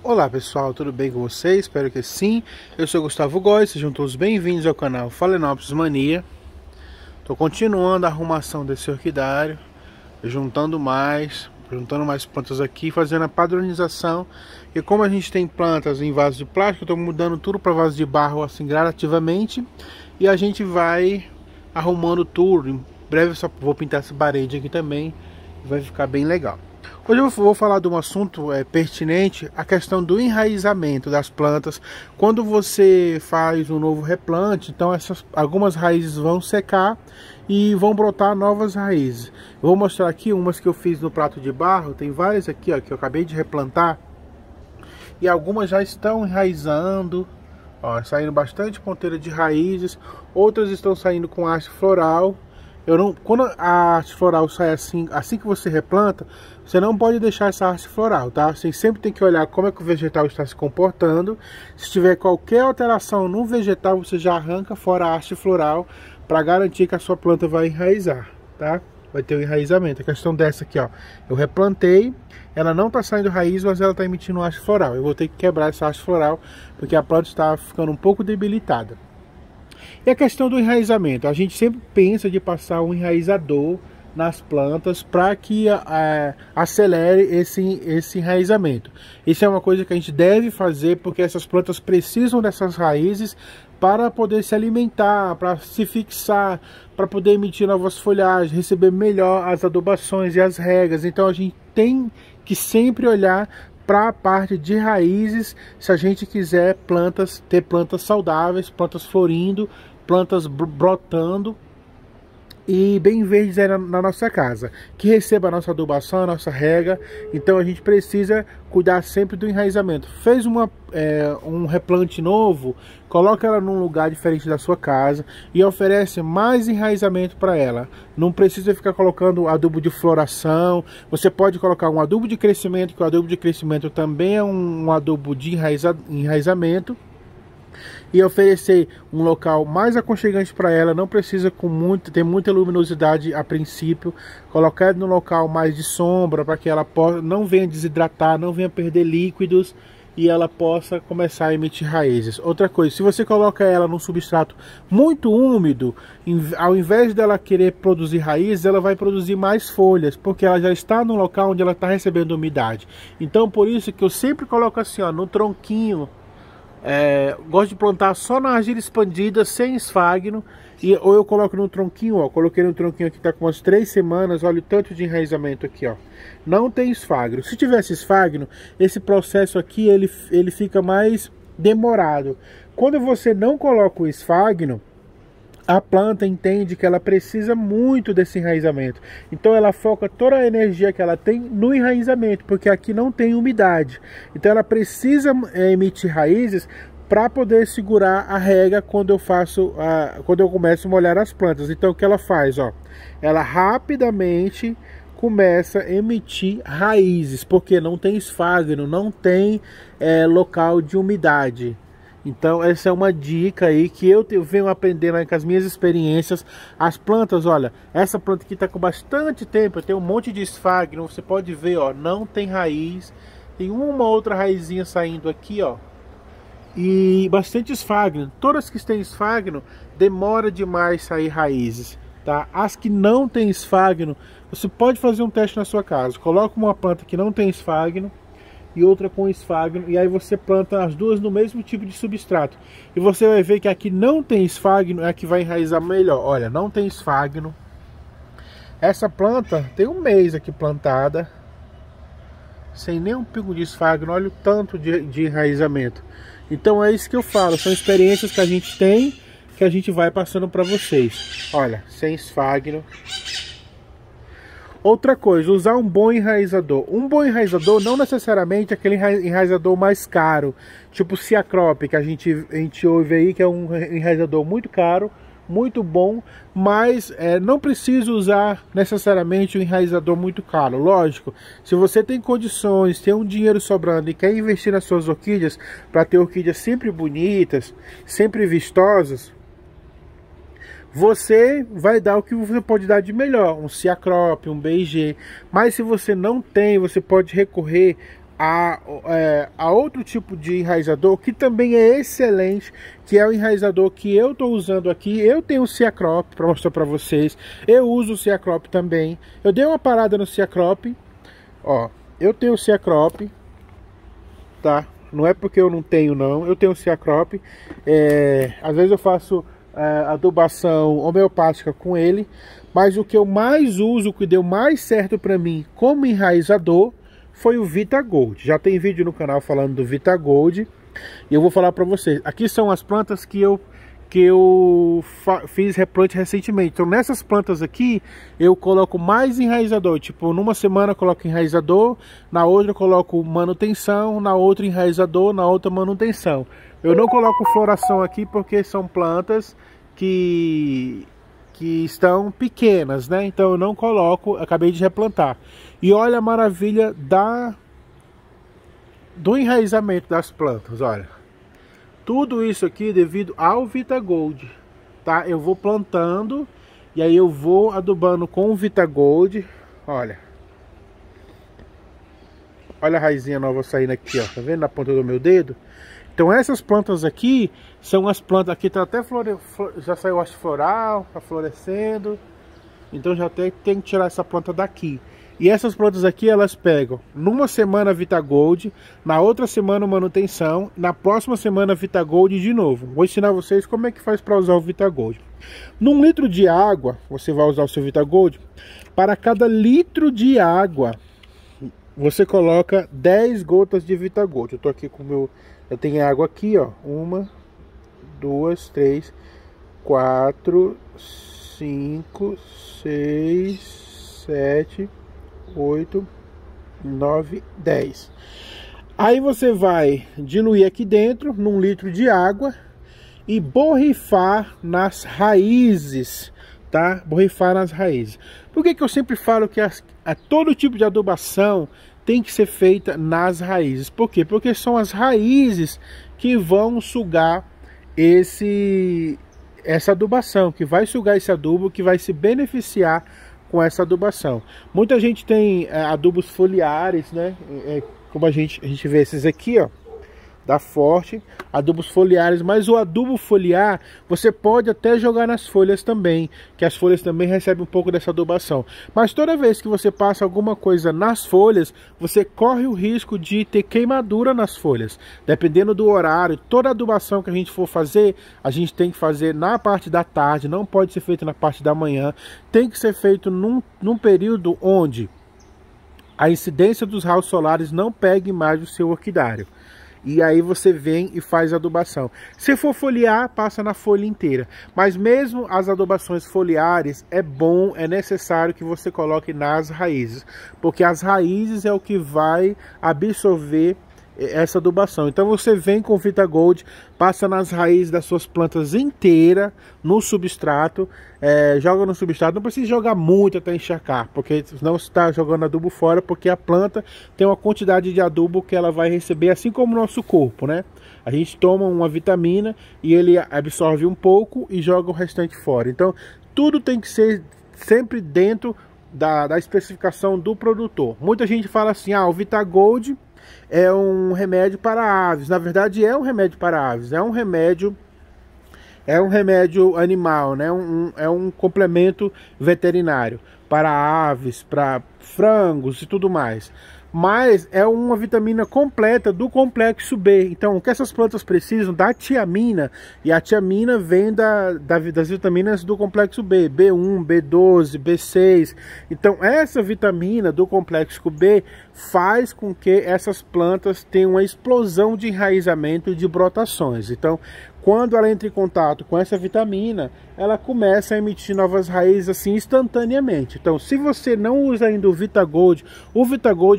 Olá pessoal, tudo bem com vocês? Espero que sim. Eu sou Gustavo Góes, sejam todos bem-vindos ao canal Phalaenopsis Mania. Estou continuando a arrumação desse orquidário, juntando mais plantas aqui, fazendo a padronização. E como a gente tem plantas em vasos de plástico, eu estou mudando tudo para vasos de barro assim gradativamente. E a gente vai arrumando tudo. Em breve eu só vou pintar essa parede aqui também, vai ficar bem legal. Hoje eu vou falar de um assunto pertinente, a questão do enraizamento das plantas. Quando você faz um novo replante, então algumas raízes vão secar e vão brotar novas raízes. Eu vou mostrar aqui umas que eu fiz no prato de barro, tem várias aqui ó, que eu acabei de replantar. E algumas já estão enraizando, ó, saindo bastante ponteira de raízes, outras estão saindo com haste floral. Quando a haste floral sai assim que você replanta, você não pode deixar essa haste floral, tá? Você sempre tem que olhar como é que o vegetal está se comportando. Se tiver qualquer alteração no vegetal, você já arranca fora a haste floral para garantir que a sua planta vai enraizar, tá? Vai ter um enraizamento. A questão dessa aqui, ó, eu replantei, ela não está saindo raiz, mas ela está emitindo haste floral. Eu vou ter que quebrar essa haste floral porque a planta está ficando um pouco debilitada. E a questão do enraizamento, a gente sempre pensa de passar um enraizador nas plantas para que acelere esse enraizamento. Isso é uma coisa que a gente deve fazer porque essas plantas precisam dessas raízes para poder se alimentar, para se fixar, para poder emitir novas folhagens, receber melhor as adubações e as regas. Então a gente tem que sempre olhar para a parte de raízes, se a gente quiser ter plantas saudáveis, plantas florindo, plantas brotando e bem verdes aí na nossa casa, que receba a nossa adubação, a nossa rega. Então a gente precisa cuidar sempre do enraizamento. Fez um replante novo, coloca ela num lugar diferente da sua casa e oferece mais enraizamento para ela. Não precisa ficar colocando adubo de floração. Você pode colocar um adubo de crescimento, que o adubo de crescimento também é um adubo de enraizamento, e oferecer um local mais aconchegante para ela. Não precisa ter muita luminosidade a princípio. Colocar ela no local mais de sombra para que ela não venha desidratar, não venha perder líquidos e ela possa começar a emitir raízes. Outra coisa, se você coloca ela num substrato muito úmido, ao invés dela querer produzir raízes, ela vai produzir mais folhas, porque ela já está no local onde ela está recebendo umidade. Então por isso que eu sempre coloco assim, ó, no tronquinho. Gosto de plantar só na argila expandida, sem esfagno, ou eu coloco no tronquinho, ó. Coloquei no tronquinho aqui, tá com umas 3 semanas. Olha o tanto de enraizamento aqui, ó. Não tem esfagno. Se tivesse esfagno, esse processo aqui ele fica mais demorado. Quando você não coloca o esfagno, a planta entende que ela precisa muito desse enraizamento. Então ela foca toda a energia que ela tem no enraizamento, porque aqui não tem umidade. Então ela precisa emitir raízes para poder segurar a rega quando eu começo a molhar as plantas. Então o que ela faz, ó? Ela rapidamente começa a emitir raízes, porque não tem esfagno, não tem local de umidade. Então essa é uma dica aí que eu venho aprendendo aí com as minhas experiências. As plantas, olha, essa planta aqui está com bastante tempo, tem um monte de esfagno, você pode ver, ó, não tem raiz. Tem uma outra raizinha saindo aqui, ó, e bastante esfagno. Todas que têm esfagno, demora demais sair raízes, tá? As que não tem esfagno, você pode fazer um teste na sua casa. Coloca uma planta que não tem esfagno e outra com esfagno, e aí você planta as duas no mesmo tipo de substrato, e você vai ver que aqui não tem esfagno é a que vai enraizar melhor. Olha, não tem esfagno. Essa planta tem um mês aqui plantada, sem nenhum pingo de esfagno. Olha o tanto de enraizamento. Então é isso que eu falo, são experiências que a gente tem, que a gente vai passando para vocês. Olha, sem esfagno. Outra coisa, usar um bom enraizador. Um bom enraizador não necessariamente aquele enraizador mais caro, tipo Ciacrop, que a gente ouve aí, que é um enraizador muito caro, muito bom, mas não precisa usar necessariamente um enraizador muito caro. Lógico, se você tem condições, tem um dinheiro sobrando e quer investir nas suas orquídeas para ter orquídeas sempre bonitas, sempre vistosas, você vai dar o que você pode dar de melhor, um Ciacrop, um BIG. Mas se você não tem, você pode recorrer a outro tipo de enraizador que também é excelente, que é o enraizador que eu estou usando aqui. Eu tenho o Ciacrop para mostrar para vocês. Eu uso o Ciacrop também. Eu dei uma parada no Ciacrop. Ó, eu tenho o Ciacrop, tá? Não é porque eu não tenho, não. Eu tenho o Ciacrop. Às vezes eu faço adubação homeopática com ele. Mas o que eu mais uso, o que deu mais certo para mim como enraizador, foi o Vita Gold. Já tem vídeo no canal falando do Vita Gold. E eu vou falar para vocês. Aqui são as plantas que eu fiz replante recentemente. Então nessas plantas aqui eu coloco mais enraizador. Tipo, numa semana eu coloco enraizador, na outra eu coloco manutenção, na outra enraizador, na outra manutenção. Eu não coloco floração aqui porque são plantas que estão pequenas, né? Então eu não coloco, acabei de replantar. E olha a maravilha do enraizamento das plantas, olha. Tudo isso aqui devido ao Vita Gold, tá? Eu vou plantando e aí eu vou adubando com o Vita Gold, olha. Olha a raizinha nova saindo aqui, ó. Tá vendo na ponta do meu dedo? Então essas plantas aqui são as plantas, aqui tá até já saiu haste floral, tá florescendo. Então já tem que tirar essa planta daqui. E essas plantas aqui elas pegam numa semana Vita Gold, na outra semana manutenção, na próxima semana Vita Gold de novo. Vou ensinar vocês como é que faz para usar o Vita Gold. Num litro de água, você vai usar o seu Vita Gold. Para cada litro de água, você coloca 10 gotas de Vita Gold. Eu tô aqui com o meu... Eu tenho água aqui, ó. 1, 2, 3, 4, 5, 6, 7, 8, 9, 10. Aí você vai diluir aqui dentro, num litro de água, e borrifar nas raízes, tá? Borrifar nas raízes. Por que eu sempre falo que todo tipo de adubação tem que ser feita nas raízes? Por quê? Porque são as raízes que vão sugar essa adubação, que vai sugar esse adubo, que vai se beneficiar com essa adubação. Muita gente tem adubos foliares, né? Como a gente vê esses aqui, ó, da Forte, adubos foliares, mas o adubo foliar você pode até jogar nas folhas também, que as folhas também recebem um pouco dessa adubação. Mas toda vez que você passa alguma coisa nas folhas, você corre o risco de ter queimadura nas folhas. Dependendo do horário, toda adubação que a gente for fazer, a gente tem que fazer na parte da tarde, não pode ser feito na parte da manhã, tem que ser feito num período onde a incidência dos raios solares não pegue mais o seu orquidário. E aí você vem e faz a adubação. Se for foliar, passa na folha inteira. Mas mesmo as adubações foliares, é bom, é necessário que você coloque nas raízes. Porque as raízes é o que vai absorver essa adubação. Então você vem com Vita Gold, passa nas raízes das suas plantas inteira, no substrato, joga no substrato. Não precisa jogar muito até encharcar, porque senão você está jogando adubo fora, porque a planta tem uma quantidade de adubo que ela vai receber, assim como o nosso corpo, né? A gente toma uma vitamina e ele absorve um pouco e joga o restante fora. Então tudo tem que ser sempre dentro da especificação do produtor. Muita gente fala assim, o Vita Gold é um remédio para aves. Na verdade é um remédio para aves, é um remédio animal, né? É um complemento veterinário para aves, para frangos e tudo mais. Mas é uma vitamina completa do complexo B. Então o que essas plantas precisam? Da tiamina. E a tiamina vem das vitaminas do complexo B, B1, B12, B6. Então essa vitamina do complexo B faz com que essas plantas tenham uma explosão de enraizamento e de brotações. Então quando ela entra em contato com essa vitamina, ela começa a emitir novas raízes assim instantaneamente. Então, se você não usa ainda o Vita Gold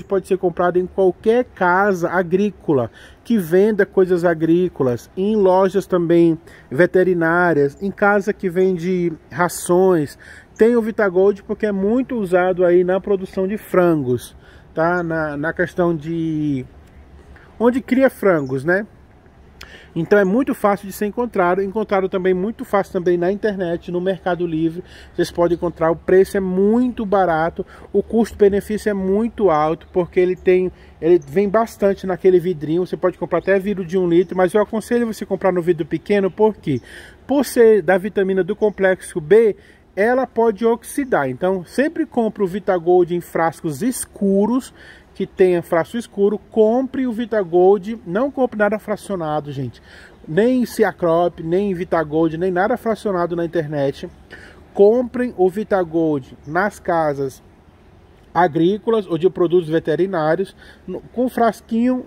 pode ser comprado em qualquer casa agrícola que venda coisas agrícolas, em lojas também veterinárias, em casa que vende rações. Tem o Vita Gold porque é muito usado aí na produção de frangos, tá? Na questão de onde cria frangos, né? Então é muito fácil de ser encontrado também muito fácil também na internet, no Mercado Livre. Vocês podem encontrar, o preço é muito barato, o custo-benefício é muito alto, porque ele vem bastante naquele vidrinho. Você pode comprar até vidro de 1 litro, mas eu aconselho você comprar no vidro pequeno, porque por ser da vitamina do complexo B, ela pode oxidar. Então sempre compre o Vitagold em frascos escuros, que tenha frasco escuro. Compre o Vitagold, não compre nada fracionado, gente, nem Ciacrop, nem Vitagold, nem nada fracionado na internet. Comprem o Vitagold nas casas agrícolas ou de produtos veterinários, com frasquinho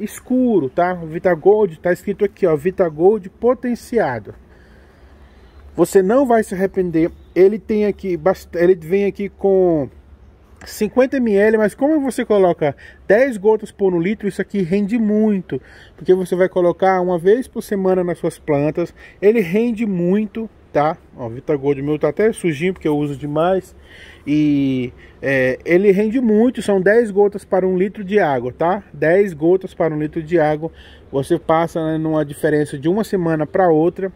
escuro, tá? O Vitagold tá escrito aqui, ó, Vitagold potenciado. Você não vai se arrepender. Ele vem aqui com 50 ml, mas como você coloca 10 gotas por 1 litro, isso aqui rende muito, porque você vai colocar uma vez por semana nas suas plantas. Ele rende muito, tá? Ó, o Vitagold meu tá até sujinho porque eu uso demais. E ele rende muito, são 10 gotas para 1 litro de água, tá? 10 gotas para 1 litro de água. Você passa, né, numa diferença de uma semana para outra,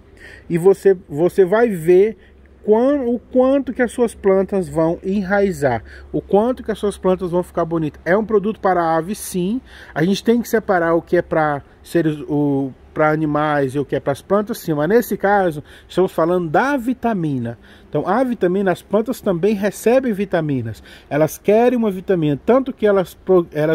e você vai ver o quanto que as suas plantas vão enraizar, o quanto que as suas plantas vão ficar bonitas. É um produto para aves, sim. A gente tem que separar o que é para para animais e o que é para as plantas, sim, mas nesse caso estamos falando da vitamina. Então a vitamina, as plantas também recebem vitaminas, elas querem uma vitamina, tanto que elas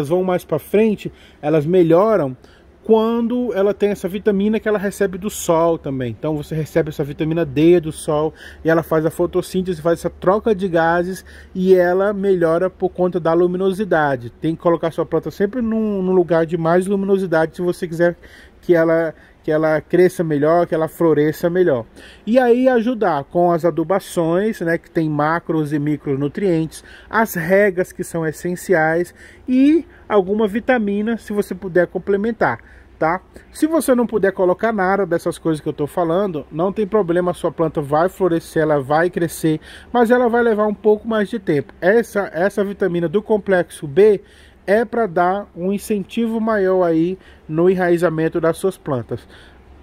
vão mais para frente, elas melhoram quando ela tem essa vitamina que ela recebe do sol também. Então você recebe essa vitamina D do sol, e ela faz a fotossíntese, faz essa troca de gases, e ela melhora por conta da luminosidade. Tem que colocar sua planta sempre num lugar de mais luminosidade, se você quiser que ela cresça melhor, que ela floresça melhor. E aí ajudar com as adubações, né, que tem macros e micronutrientes, as regas, que são essenciais, e alguma vitamina, se você puder complementar, tá? Se você não puder colocar nada dessas coisas que eu tô falando, não tem problema, a sua planta vai florescer, ela vai crescer, mas ela vai levar um pouco mais de tempo. Essa vitamina do complexo B é para dar um incentivo maior aí no enraizamento das suas plantas.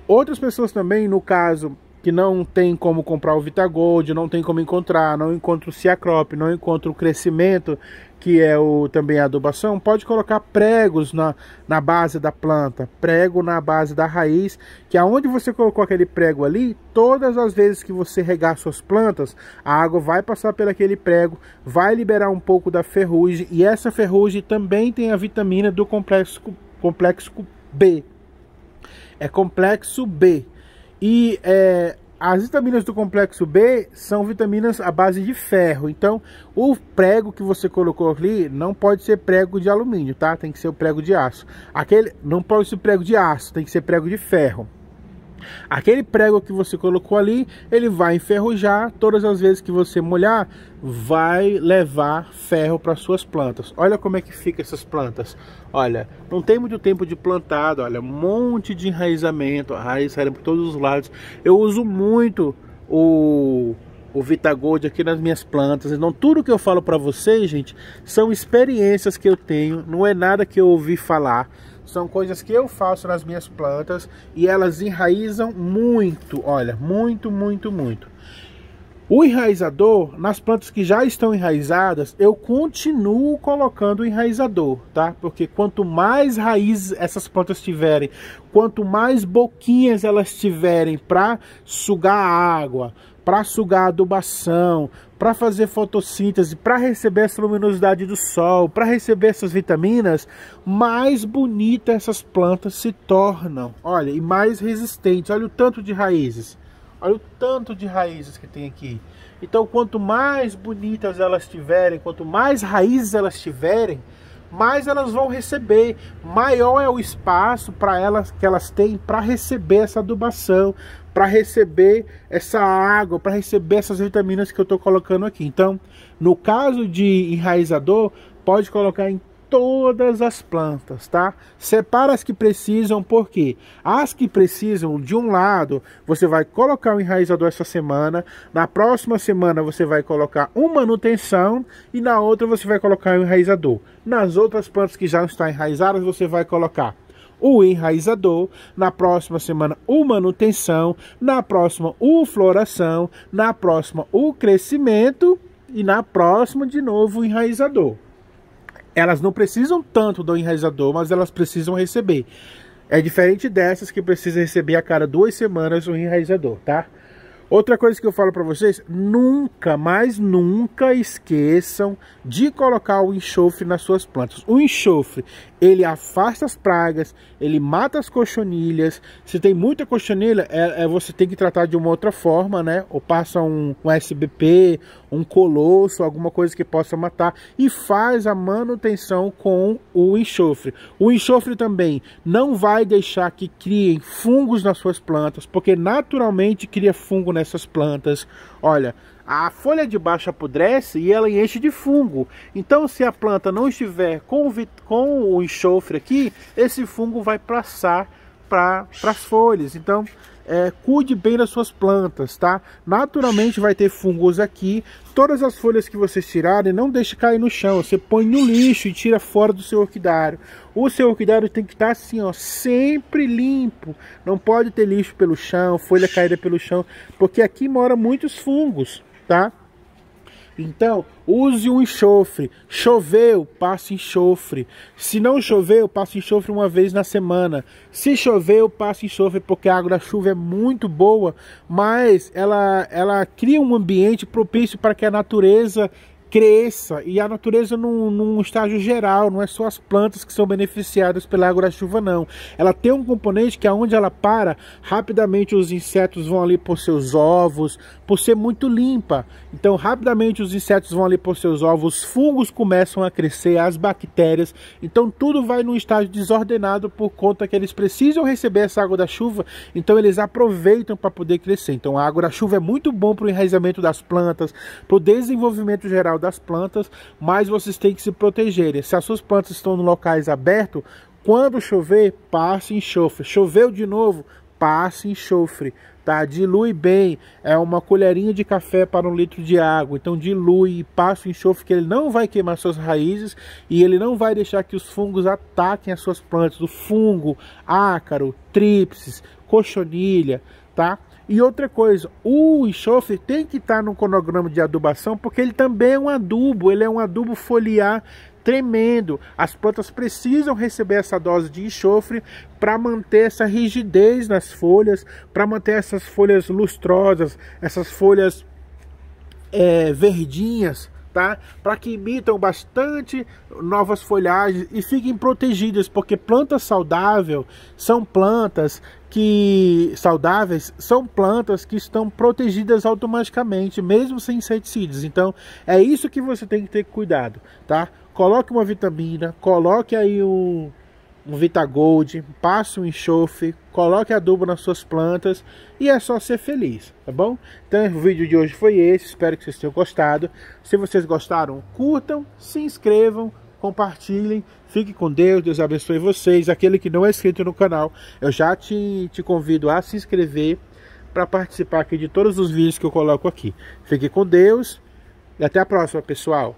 Outras pessoas também, no caso que não tem como comprar o Vitagold, não tem como encontrar, não encontra o Ciacrop, não encontra o crescimento, que é também a adubação, pode colocar pregos na base da planta, prego na base da raiz, que aonde você colocou aquele prego ali, todas as vezes que você regar suas plantas, a água vai passar por aquele prego, vai liberar um pouco da ferrugem, e essa ferrugem também tem a vitamina do complexo B. É complexo B. E as vitaminas do complexo B são vitaminas à base de ferro. Então o prego que você colocou ali não pode ser prego de alumínio, tá? Tem que ser o prego de aço. Não pode ser prego de aço, tem que ser prego de ferro. Aquele prego que você colocou ali, ele vai enferrujar. Todas as vezes que você molhar, vai levar ferro para suas plantas. Olha como é que fica essas plantas. Olha, não tem muito tempo de plantado. Olha, um monte de enraizamento, a raiz sai por todos os lados. Eu uso muito o Vitagold aqui nas minhas plantas. Então tudo que eu falo para vocês, gente, são experiências que eu tenho, não é nada que eu ouvi falar. São coisas que eu faço nas minhas plantas, e elas enraizam muito, olha, muito, muito, muito. O enraizador, nas plantas que já estão enraizadas, eu continuo colocando o enraizador, tá? Porque quanto mais raízes essas plantas tiverem, quanto mais boquinhas elas tiverem para sugar água, para sugar a adubação, para fazer fotossíntese, para receber essa luminosidade do sol, para receber essas vitaminas, mais bonitas essas plantas se tornam. Olha, e mais resistentes. Olha o tanto de raízes. Olha o tanto de raízes que tem aqui. Então, quanto mais bonitas elas tiverem, quanto mais raízes elas tiverem, mais elas vão receber, maior é o espaço para elas que elas têm para receber essa adubação, para receber essa água, para receber essas vitaminas que eu estou colocando aqui. Então, no caso de enraizador, pode colocar em todas as plantas, tá? Separa as que precisam, porque as que precisam, de um lado, você vai colocar o enraizador essa semana, na próxima semana você vai colocar uma manutenção, e na outra você vai colocar o enraizador. Nas outras plantas que já estão enraizadas, você vai colocar o enraizador, na próxima semana o manutenção, na próxima o floração, na próxima o crescimento e na próxima de novo o enraizador. Elas não precisam tanto do enraizador, mas elas precisam receber. É diferente dessas que precisa receber a cada 2 semanas o enraizador, tá? Outra coisa que eu falo para vocês, nunca, mas nunca esqueçam de colocar o enxofre nas suas plantas. O enxofre, ele afasta as pragas, ele mata as cochonilhas. Se tem muita cochonilha, você tem que tratar de uma outra forma, né? Ou passa um SBP, um colosso, alguma coisa que possa matar. E faz a manutenção com o enxofre. O enxofre também não vai deixar que criem fungos nas suas plantas, porque naturalmente cria fungo nessas plantas. Olha, a folha de baixo apodrece e ela enche de fungo. Então, se a planta não estiver com o enxofre aqui, esse fungo vai passar para as folhas. Então, cuide bem das suas plantas, tá? Naturalmente vai ter fungos aqui. Todas as folhas que vocês tirarem, não deixe cair no chão. Você põe no lixo e tira fora do seu orquidário. O seu orquidário tem que estar assim, ó, sempre limpo. Não pode ter lixo pelo chão, folha caída pelo chão, porque aqui moram muitos fungos, tá? Então, use o enxofre. Choveu, passe enxofre. Se não choveu, passe enxofre uma vez na semana. Se choveu, passe enxofre, porque a água da chuva é muito boa, mas ela cria um ambiente propício para que a natureza cresça, e a natureza num estágio geral, não é só as plantas que são beneficiadas pela água da chuva, não. Ela tem um componente que aonde ela para, rapidamente os insetos vão ali por seus ovos, por ser muito limpa. Então rapidamente os insetos vão ali por seus ovos, os fungos começam a crescer, as bactérias, então tudo vai num estágio desordenado por conta que eles precisam receber essa água da chuva, então eles aproveitam para poder crescer. Então a água da chuva é muito bom para o enraizamento das plantas, para o desenvolvimento geral das plantas, mas vocês têm que se protegerem. Se as suas plantas estão em locais abertos, quando chover, passe enxofre. Choveu de novo, passe enxofre, tá? Dilui bem, é uma colherinha de café para 1 litro de água. Então dilui e passe o enxofre, que ele não vai queimar suas raízes e ele não vai deixar que os fungos ataquem as suas plantas. O fungo, ácaro, tríplice, cochonilha, tá? E outra coisa, o enxofre tem que estar no cronograma de adubação, porque ele também é um adubo, ele é um adubo foliar tremendo. As plantas precisam receber essa dose de enxofre para manter essa rigidez nas folhas, para manter essas folhas lustrosas, essas folhas verdinhas, tá? Para que imitam bastante novas folhagens e fiquem protegidas, porque plantas saudáveis são plantas que estão protegidas automaticamente, mesmo sem inseticidas. Então é isso que você tem que ter cuidado, tá? Coloque uma vitamina, coloque aí um Vitagold, passe um enxofre, coloque adubo nas suas plantas e é só ser feliz, tá bom? Então o vídeo de hoje foi esse, espero que vocês tenham gostado. Se vocês gostaram, curtam, se inscrevam, compartilhem, fiquem com Deus, Deus abençoe vocês. Aquele que não é inscrito no canal, eu já te convido a se inscrever para participar aqui de todos os vídeos que eu coloco aqui. Fiquem com Deus e até a próxima, pessoal.